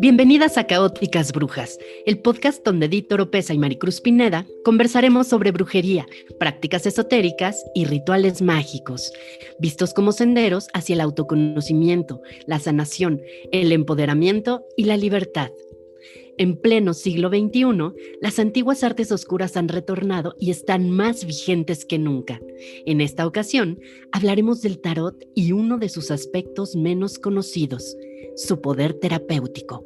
Bienvenidas a Caóticas Brujas, el podcast donde Edith Oropesa y Maricruz Pineda conversaremos sobre brujería, prácticas esotéricas y rituales mágicos, vistos como senderos hacia el autoconocimiento, la sanación, el empoderamiento y la libertad. En pleno siglo XXI, las antiguas artes oscuras han retornado y están más vigentes que nunca. En esta ocasión, hablaremos del tarot y uno de sus aspectos menos conocidos, su poder terapéutico.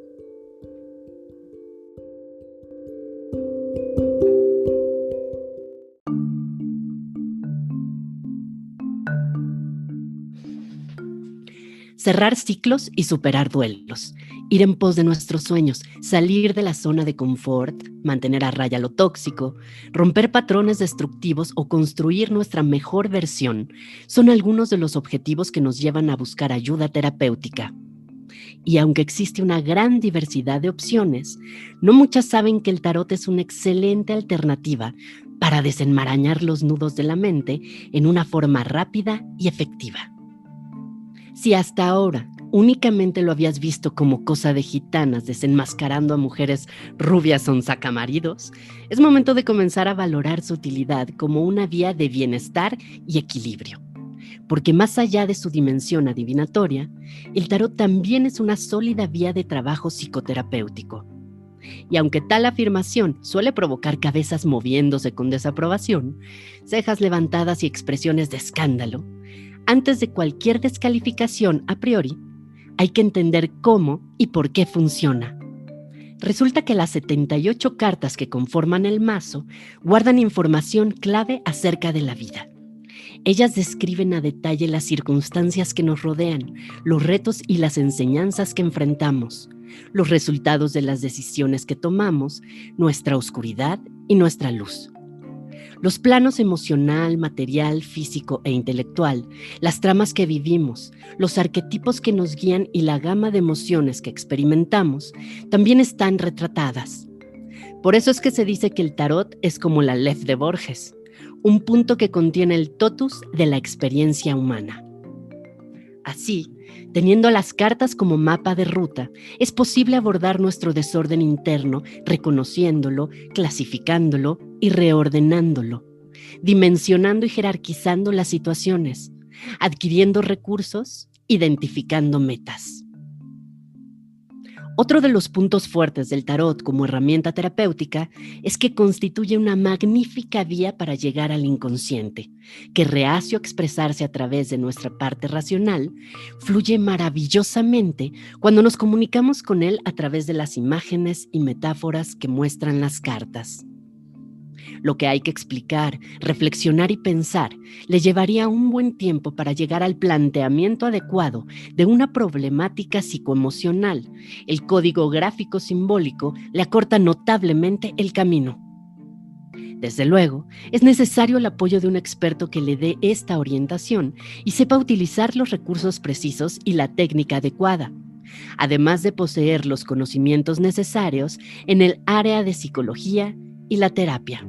Cerrar ciclos y superar duelos, ir en pos de nuestros sueños, salir de la zona de confort, mantener a raya lo tóxico, romper patrones destructivos o construir nuestra mejor versión son algunos de los objetivos que nos llevan a buscar ayuda terapéutica. Y aunque existe una gran diversidad de opciones, no muchas saben que el tarot es una excelente alternativa para desenmarañar los nudos de la mente en una forma rápida y efectiva. Si hasta ahora únicamente lo habías visto como cosa de gitanas desenmascarando a mujeres rubias sonsacamaridos, es momento de comenzar a valorar su utilidad como una vía de bienestar y equilibrio. Porque más allá de su dimensión adivinatoria, el tarot también es una sólida vía de trabajo psicoterapéutico. Y aunque tal afirmación suele provocar cabezas moviéndose con desaprobación, cejas levantadas y expresiones de escándalo, antes de cualquier descalificación a priori, hay que entender cómo y por qué funciona. Resulta que las 78 cartas que conforman el mazo guardan información clave acerca de la vida. Ellas describen a detalle las circunstancias que nos rodean, los retos y las enseñanzas que enfrentamos, los resultados de las decisiones que tomamos, nuestra oscuridad y nuestra luz. Los planos emocional, material, físico e intelectual, las tramas que vivimos, los arquetipos que nos guían y la gama de emociones que experimentamos también están retratadas. Por eso es que se dice que el tarot es como la Lef de Borges, un punto que contiene el totus de la experiencia humana. Así, teniendo las cartas como mapa de ruta, es posible abordar nuestro desorden interno, reconociéndolo, clasificándolo y reordenándolo, dimensionando y jerarquizando las situaciones, adquiriendo recursos, identificando metas. Otro de los puntos fuertes del tarot como herramienta terapéutica es que constituye una magnífica vía para llegar al inconsciente, que reacio a expresarse a través de nuestra parte racional, fluye maravillosamente cuando nos comunicamos con él a través de las imágenes y metáforas que muestran las cartas. Lo que hay que explicar, reflexionar y pensar le llevaría un buen tiempo para llegar al planteamiento adecuado de una problemática psicoemocional. El código gráfico simbólico le acorta notablemente el camino. Desde luego, es necesario el apoyo de un experto que le dé esta orientación y sepa utilizar los recursos precisos y la técnica adecuada, además de poseer los conocimientos necesarios en el área de psicología y la terapia.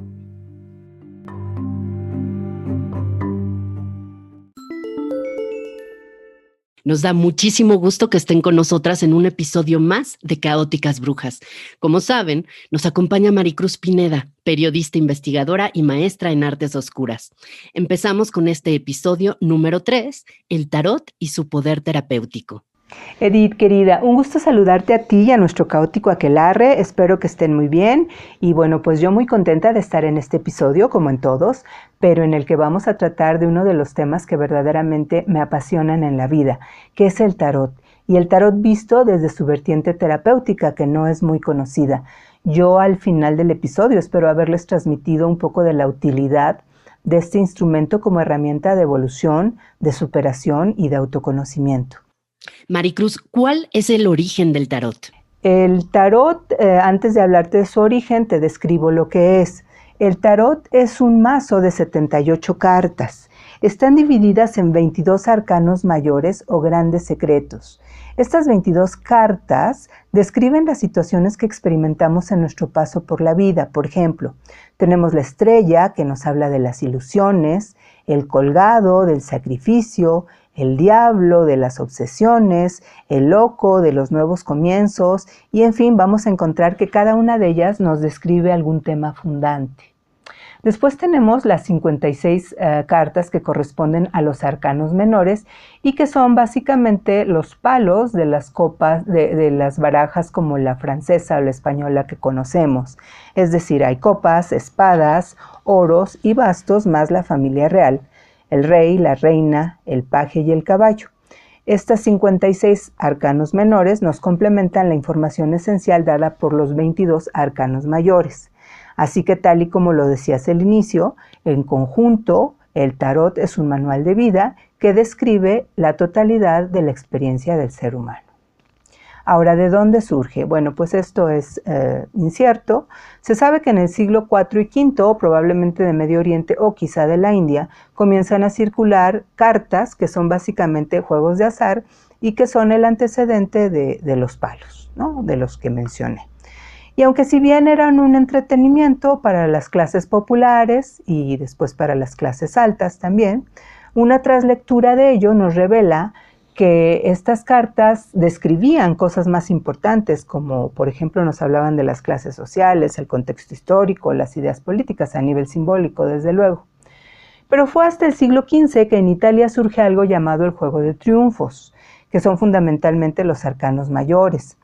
Nos da muchísimo gusto que estén con nosotras en un episodio más de Caóticas Brujas. Como saben, nos acompaña Maricruz Pineda, periodista investigadora y maestra en artes oscuras. Empezamos con este episodio número 3, el tarot y su poder terapéutico. Edith, querida, un gusto saludarte a ti y a nuestro caótico aquelarre. Espero que estén muy bien. Y bueno, pues yo muy contenta de estar en este episodio, como en todos, pero en el que vamos a tratar de uno de los temas que verdaderamente me apasionan en la vida, que es el tarot. Y el tarot visto desde su vertiente terapéutica, que no es muy conocida. Yo al final del episodio espero haberles transmitido un poco de la utilidad de este instrumento como herramienta de evolución, de superación y de autoconocimiento. Maricruz, ¿cuál es el origen del tarot? El tarot, antes de hablarte de su origen, te describo lo que es. El tarot es un mazo de 78 cartas. Están divididas en 22 arcanos mayores o grandes secretos. Estas 22 cartas describen las situaciones que experimentamos en nuestro paso por la vida. Por ejemplo, tenemos la estrella, que nos habla de las ilusiones, el colgado, del sacrificio, el diablo, de las obsesiones, el loco, de los nuevos comienzos, y en fin, vamos a encontrar que cada una de ellas nos describe algún tema fundante. Después tenemos las 56 cartas que corresponden a los arcanos menores y que son básicamente los palos de las copas de las barajas como la francesa o la española que conocemos. Es decir, hay copas, espadas, oros y bastos más la familia real, el rey, la reina, el paje y el caballo. Estas 56 arcanos menores nos complementan la información esencial dada por los 22 arcanos mayores. Así que tal y como lo decías al inicio, en conjunto, el tarot es un manual de vida que describe la totalidad de la experiencia del ser humano. Ahora, ¿de dónde surge? Bueno, pues esto es incierto. Se sabe que en el siglo IV y V, probablemente de Medio Oriente o quizá de la India, comienzan a circular cartas que son básicamente juegos de azar y que son el antecedente de los palos, ¿no? De los que mencioné. Y aunque si bien eran un entretenimiento para las clases populares y después para las clases altas también, una traslectura de ello nos revela que estas cartas describían cosas más importantes, como por ejemplo nos hablaban de las clases sociales, el contexto histórico, las ideas políticas a nivel simbólico, desde luego. Pero fue hasta el siglo XV que en Italia surge algo llamado el juego de triunfos, que son fundamentalmente los arcanos mayores.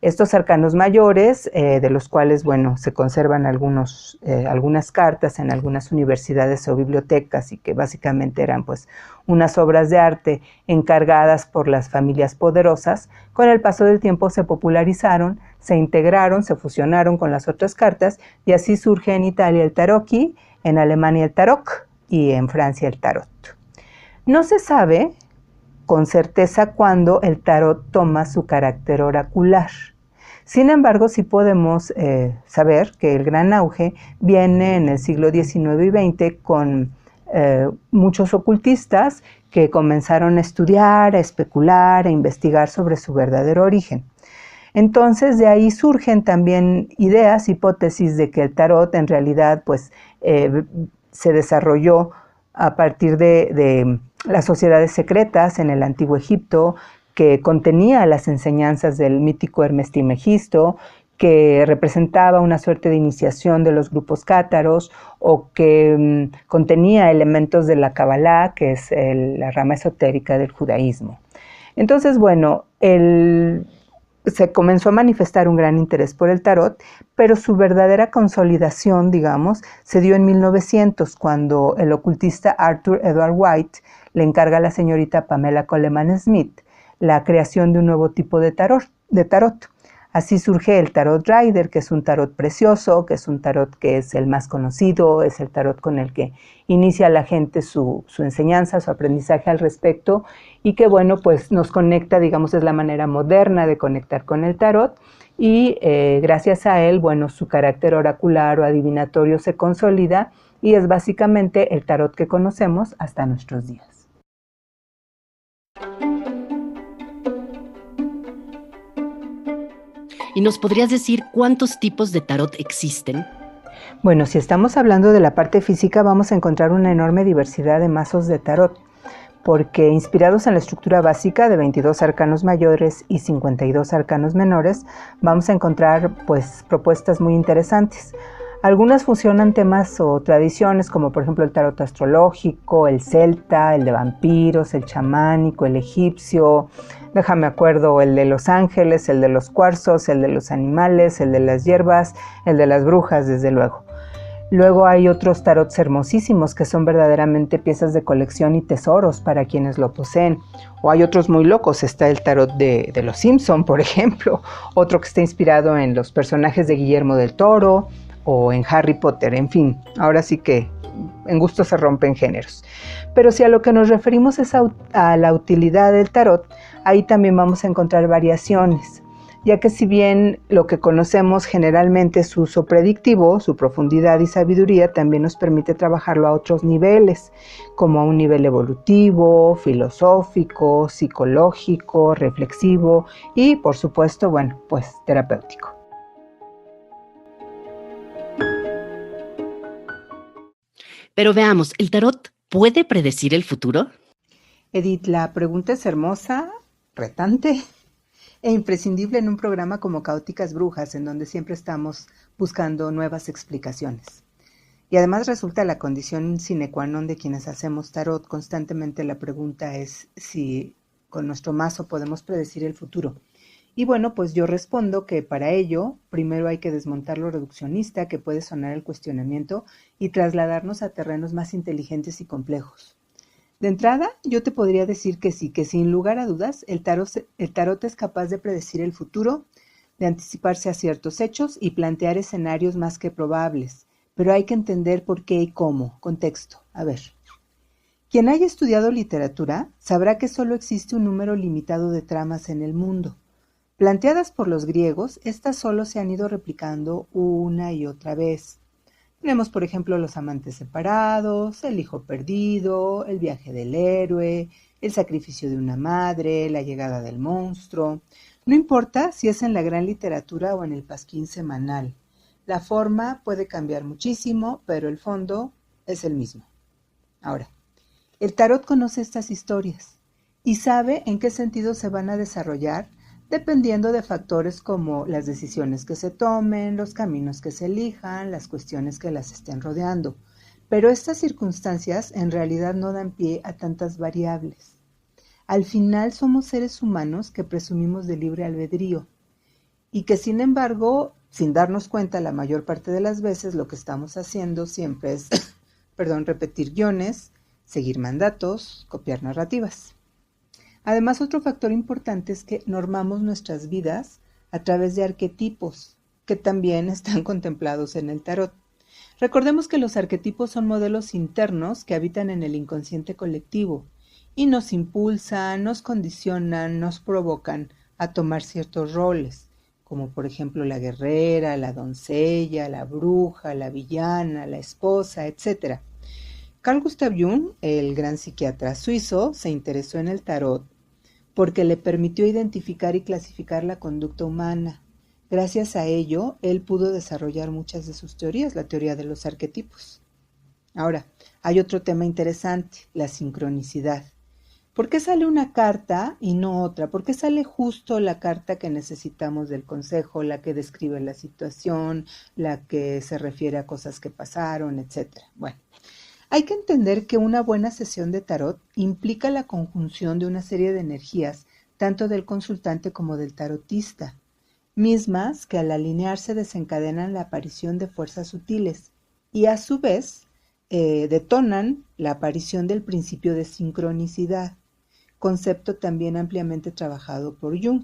Estos arcanos mayores, de los cuales, bueno, se conservan algunas cartas en algunas universidades o bibliotecas y que básicamente eran pues unas obras de arte encargadas por las familias poderosas, con el paso del tiempo se popularizaron, se integraron, se fusionaron con las otras cartas y así surge en Italia el tarocchi, en Alemania el tarot y en Francia el tarot. No se sabe con certeza cuándo el tarot toma su carácter oracular. Sin embargo, sí podemos saber que el gran auge viene en el siglo XIX y XX con muchos ocultistas que comenzaron a estudiar, a especular, a investigar sobre su verdadero origen. Entonces, de ahí surgen también ideas, hipótesis de que el tarot en realidad pues, se desarrolló a partir de las sociedades secretas en el Antiguo Egipto, que contenía las enseñanzas del mítico Hermes Trismegisto, que representaba una suerte de iniciación de los grupos cátaros o que contenía elementos de la Kabbalah, que es la rama esotérica del judaísmo. Entonces, bueno, se comenzó a manifestar un gran interés por el tarot, pero su verdadera consolidación, digamos, se dio en 1900, cuando el ocultista Arthur Edward White le encarga a la señorita Pamela Coleman Smith la creación de un nuevo tipo de tarot. Así surge el tarot Rider, que es un tarot precioso, que es un tarot que es el más conocido, es el tarot con el que inicia la gente su enseñanza, su aprendizaje al respecto, y que bueno, pues nos conecta, digamos, es la manera moderna de conectar con el tarot, y gracias a él, bueno, su carácter oracular o adivinatorio se consolida, y es básicamente el tarot que conocemos hasta nuestros días. ¿Y nos podrías decir cuántos tipos de tarot existen? Bueno, si estamos hablando de la parte física, vamos a encontrar una enorme diversidad de mazos de tarot, porque inspirados en la estructura básica de 22 arcanos mayores y 52 arcanos menores, vamos a encontrar pues propuestas muy interesantes. Algunas fusionan temas o tradiciones como por ejemplo el tarot astrológico, el celta, el de vampiros, el chamánico, el egipcio, déjame acuerdo, el de los ángeles, el de los cuarzos, el de los animales, el de las hierbas, el de las brujas, desde luego. Luego hay otros tarots hermosísimos que son verdaderamente piezas de colección y tesoros para quienes lo poseen. O hay otros muy locos, está el tarot de los Simpson, por ejemplo, otro que está inspirado en los personajes de Guillermo del Toro o en Harry Potter, en fin, ahora sí que en gusto se rompen géneros. Pero si a lo que nos referimos es a la utilidad del tarot, ahí también vamos a encontrar variaciones, ya que si bien lo que conocemos generalmente es su uso predictivo, su profundidad y sabiduría también nos permite trabajarlo a otros niveles, como a un nivel evolutivo, filosófico, psicológico, reflexivo y, por supuesto, bueno, pues terapéutico. Pero veamos, ¿el tarot puede predecir el futuro? Edith, la pregunta es hermosa, retante e imprescindible en un programa como Caóticas Brujas, en donde siempre estamos buscando nuevas explicaciones. Y además resulta la condición sine qua non de quienes hacemos tarot. Constantemente la pregunta es si con nuestro mazo podemos predecir el futuro. Y bueno, pues yo respondo que para ello primero hay que desmontar lo reduccionista que puede sonar el cuestionamiento y trasladarnos a terrenos más inteligentes y complejos. De entrada, yo te podría decir que sí, que sin lugar a dudas, el tarot es capaz de predecir el futuro, de anticiparse a ciertos hechos y plantear escenarios más que probables. Pero hay que entender por qué y cómo. Contexto. A ver. Quien haya estudiado literatura sabrá que solo existe un número limitado de tramas en el mundo. Planteadas por los griegos, estas solo se han ido replicando una y otra vez. Tenemos, por ejemplo, los amantes separados, el hijo perdido, el viaje del héroe, el sacrificio de una madre, la llegada del monstruo. No importa si es en la gran literatura o en el pasquín semanal. La forma puede cambiar muchísimo, pero el fondo es el mismo. Ahora, el tarot conoce estas historias y sabe en qué sentido se van a desarrollar dependiendo de factores como las decisiones que se tomen, los caminos que se elijan, las cuestiones que las estén rodeando. Pero estas circunstancias en realidad no dan pie a tantas variables. Al final somos seres humanos que presumimos de libre albedrío y que sin embargo, sin darnos cuenta la mayor parte de las veces, lo que estamos haciendo siempre es, repetir guiones, seguir mandatos, copiar narrativas. Además, otro factor importante es que normamos nuestras vidas a través de arquetipos, que también están contemplados en el tarot. Recordemos que los arquetipos son modelos internos que habitan en el inconsciente colectivo y nos impulsan, nos condicionan, nos provocan a tomar ciertos roles, como por ejemplo la guerrera, la doncella, la bruja, la villana, la esposa, etc. Carl Gustav Jung, el gran psiquiatra suizo, se interesó en el tarot porque le permitió identificar y clasificar la conducta humana. Gracias a ello, él pudo desarrollar muchas de sus teorías, la teoría de los arquetipos. Ahora, hay otro tema interesante, la sincronicidad. ¿Por qué sale una carta y no otra? ¿Por qué sale justo la carta que necesitamos del consejo, la que describe la situación, la que se refiere a cosas que pasaron, etcétera? Bueno, hay que entender que una buena sesión de tarot implica la conjunción de una serie de energías, tanto del consultante como del tarotista, mismas que al alinearse desencadenan la aparición de fuerzas sutiles y a su vez detonan la aparición del principio de sincronicidad, concepto también ampliamente trabajado por Jung.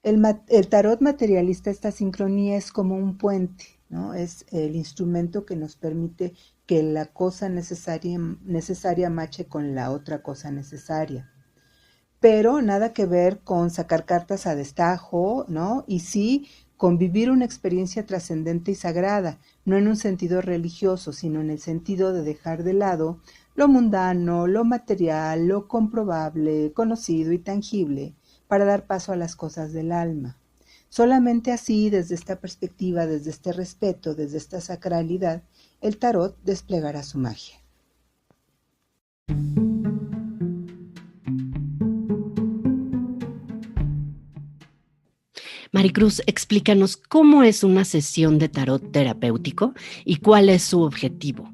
El tarot materialista, esta sincronía es como un puente, ¿no? Es el instrumento que nos permite que la cosa necesaria mache con la otra cosa necesaria. Pero nada que ver con sacar cartas a destajo, ¿no? Y sí con vivir una experiencia trascendente y sagrada, no en un sentido religioso, sino en el sentido de dejar de lado lo mundano, lo material, lo comprobable, conocido y tangible, para dar paso a las cosas del alma. Solamente así, desde esta perspectiva, desde este respeto, desde esta sacralidad, el tarot desplegará su magia. Maricruz, explícanos cómo es una sesión de tarot terapéutico y cuál es su objetivo.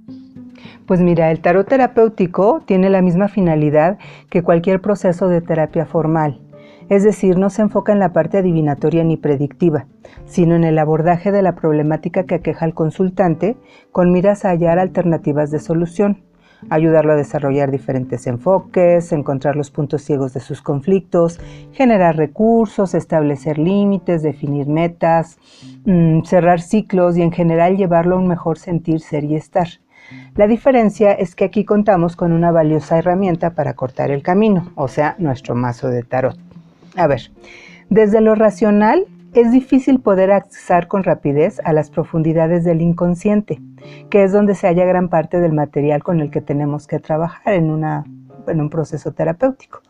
Pues mira, el tarot terapéutico tiene la misma finalidad que cualquier proceso de terapia formal. Es decir, no se enfoca en la parte adivinatoria ni predictiva, sino en el abordaje de la problemática que aqueja al consultante con miras a hallar alternativas de solución, ayudarlo a desarrollar diferentes enfoques, encontrar los puntos ciegos de sus conflictos, generar recursos, establecer límites, definir metas, cerrar ciclos y en general llevarlo a un mejor sentir, ser y estar. La diferencia es que aquí contamos con una valiosa herramienta para cortar el camino, o sea, nuestro mazo de tarot. A ver, desde lo racional es difícil poder accesar con rapidez a las profundidades del inconsciente, que es donde se halla gran parte del material con el que tenemos que trabajar en un proceso terapéutico.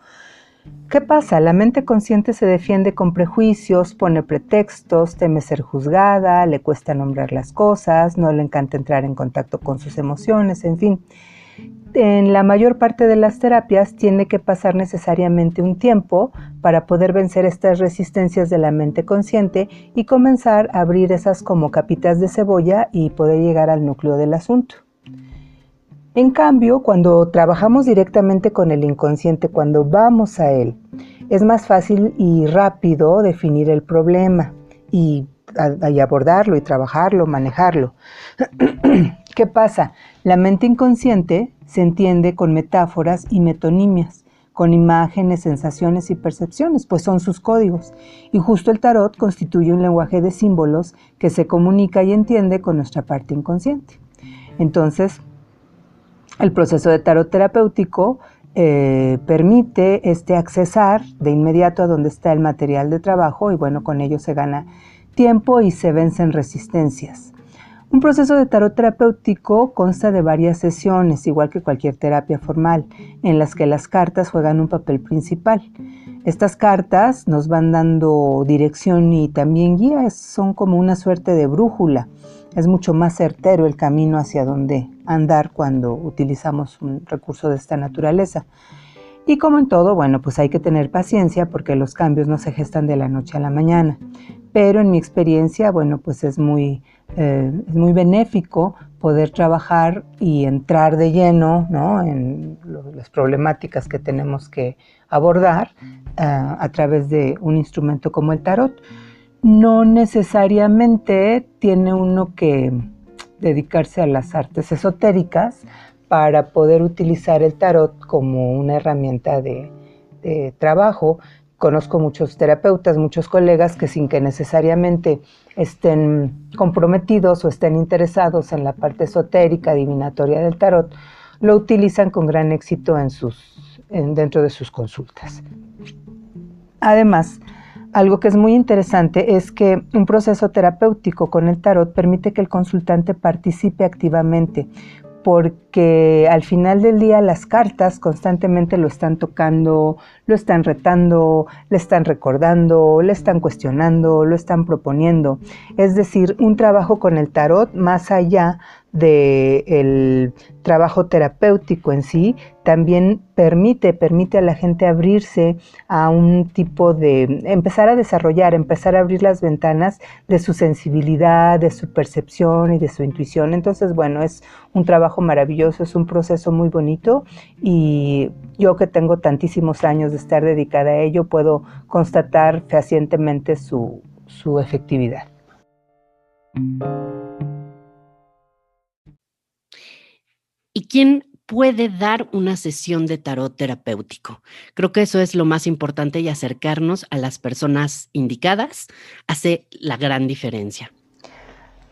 ¿Qué pasa? La mente consciente se defiende con prejuicios, pone pretextos, teme ser juzgada, le cuesta nombrar las cosas, no le encanta entrar en contacto con sus emociones, en fin. en la mayor parte de las terapias tiene que pasar necesariamente un tiempo para poder vencer estas resistencias de la mente consciente y comenzar a abrir esas como capitas de cebolla y poder llegar al núcleo del asunto. En cambio, cuando trabajamos directamente con el inconsciente, cuando vamos a él, es más fácil y rápido definir el problema y abordarlo y trabajarlo, manejarlo. ¿Qué pasa? La mente inconsciente se entiende con metáforas y metonimias, con imágenes, sensaciones y percepciones, pues son sus códigos. Y justo el tarot constituye un lenguaje de símbolos que se comunica y entiende con nuestra parte inconsciente. Entonces, el proceso de tarot terapéutico permite accesar de inmediato a donde está el material de trabajo y bueno, con ello se gana tiempo y se vencen resistencias. Un proceso de tarot terapéutico consta de varias sesiones, igual que cualquier terapia formal, en las que las cartas juegan un papel principal. Estas cartas nos van dando dirección y también guía, son como una suerte de brújula. Es mucho más certero el camino hacia dónde andar cuando utilizamos un recurso de esta naturaleza. Y como en todo, bueno, pues hay que tener paciencia porque los cambios no se gestan de la noche a la mañana. Pero en mi experiencia, bueno, pues es muy benéfico poder trabajar y entrar de lleno, ¿no?, en las problemáticas que tenemos que abordar a través de un instrumento como el tarot. No necesariamente tiene uno que dedicarse a las artes esotéricas para poder utilizar el tarot como una herramienta de trabajo. Conozco muchos terapeutas, muchos colegas que sin que necesariamente estén comprometidos o estén interesados en la parte esotérica, adivinatoria del tarot, lo utilizan con gran éxito dentro de sus consultas. Además, algo que es muy interesante es que un proceso terapéutico con el tarot permite que el consultante participe activamente, porque al final del día las cartas constantemente lo están tocando, lo están retando, le están recordando, le están cuestionando, lo están proponiendo. Es decir, un trabajo con el tarot, más allá del trabajo terapéutico en sí, también permite a la gente abrirse a un tipo de, empezar a abrir las ventanas de su sensibilidad, de su percepción y de su intuición. Entonces, bueno, es un trabajo maravilloso, es un proceso muy bonito y yo que tengo tantísimos años de estar dedicada a ello, puedo constatar fehacientemente su efectividad. ¿Y quién puede dar una sesión de tarot terapéutico? Creo que eso es lo más importante y acercarnos a las personas indicadas hace la gran diferencia.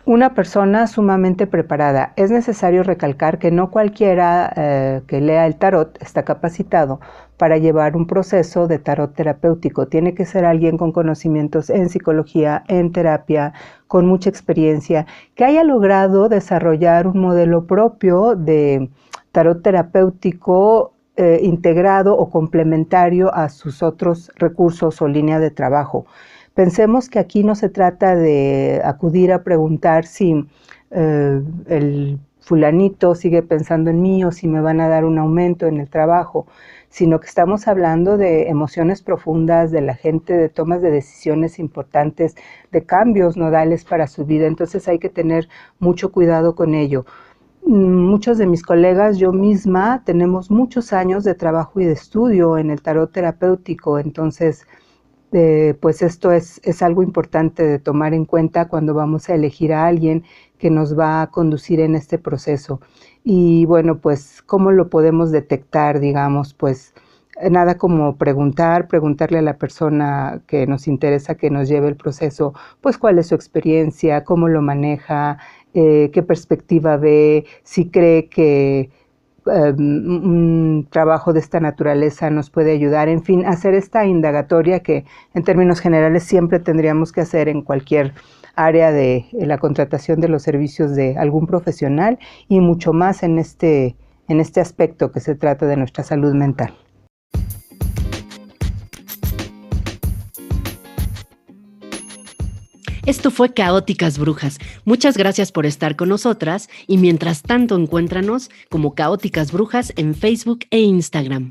Una persona sumamente preparada. Es necesario recalcar que no cualquiera que lea el tarot está capacitado para llevar un proceso de tarot terapéutico. Tiene que ser alguien con conocimientos en psicología, en terapia, con mucha experiencia, que haya logrado desarrollar un modelo propio de tarot terapéutico integrado o complementario a sus otros recursos o línea de trabajo. Pensemos que aquí no se trata de acudir a preguntar si el fulanito sigue pensando en mí o si me van a dar un aumento en el trabajo, sino que estamos hablando de emociones profundas de la gente, de tomas de decisiones importantes, de cambios nodales para su vida. Entonces hay que tener mucho cuidado con ello. Muchos de mis colegas, yo misma, tenemos muchos años de trabajo y de estudio en el tarot terapéutico, entonces pues esto es algo importante de tomar en cuenta cuando vamos a elegir a alguien que nos va a conducir en este proceso. Y bueno, pues, ¿cómo lo podemos detectar? Digamos, pues, nada como preguntarle a la persona que nos interesa que nos lleve el proceso, pues, cuál es su experiencia, cómo lo maneja, qué perspectiva ve, si cree que un trabajo de esta naturaleza nos puede ayudar, en fin, hacer esta indagatoria que en términos generales siempre tendríamos que hacer en cualquier área de la contratación de los servicios de algún profesional y mucho más en este aspecto que se trata de nuestra salud mental. Esto fue Caóticas Brujas. Muchas gracias por estar con nosotras y mientras tanto encuéntranos como Caóticas Brujas en Facebook e Instagram.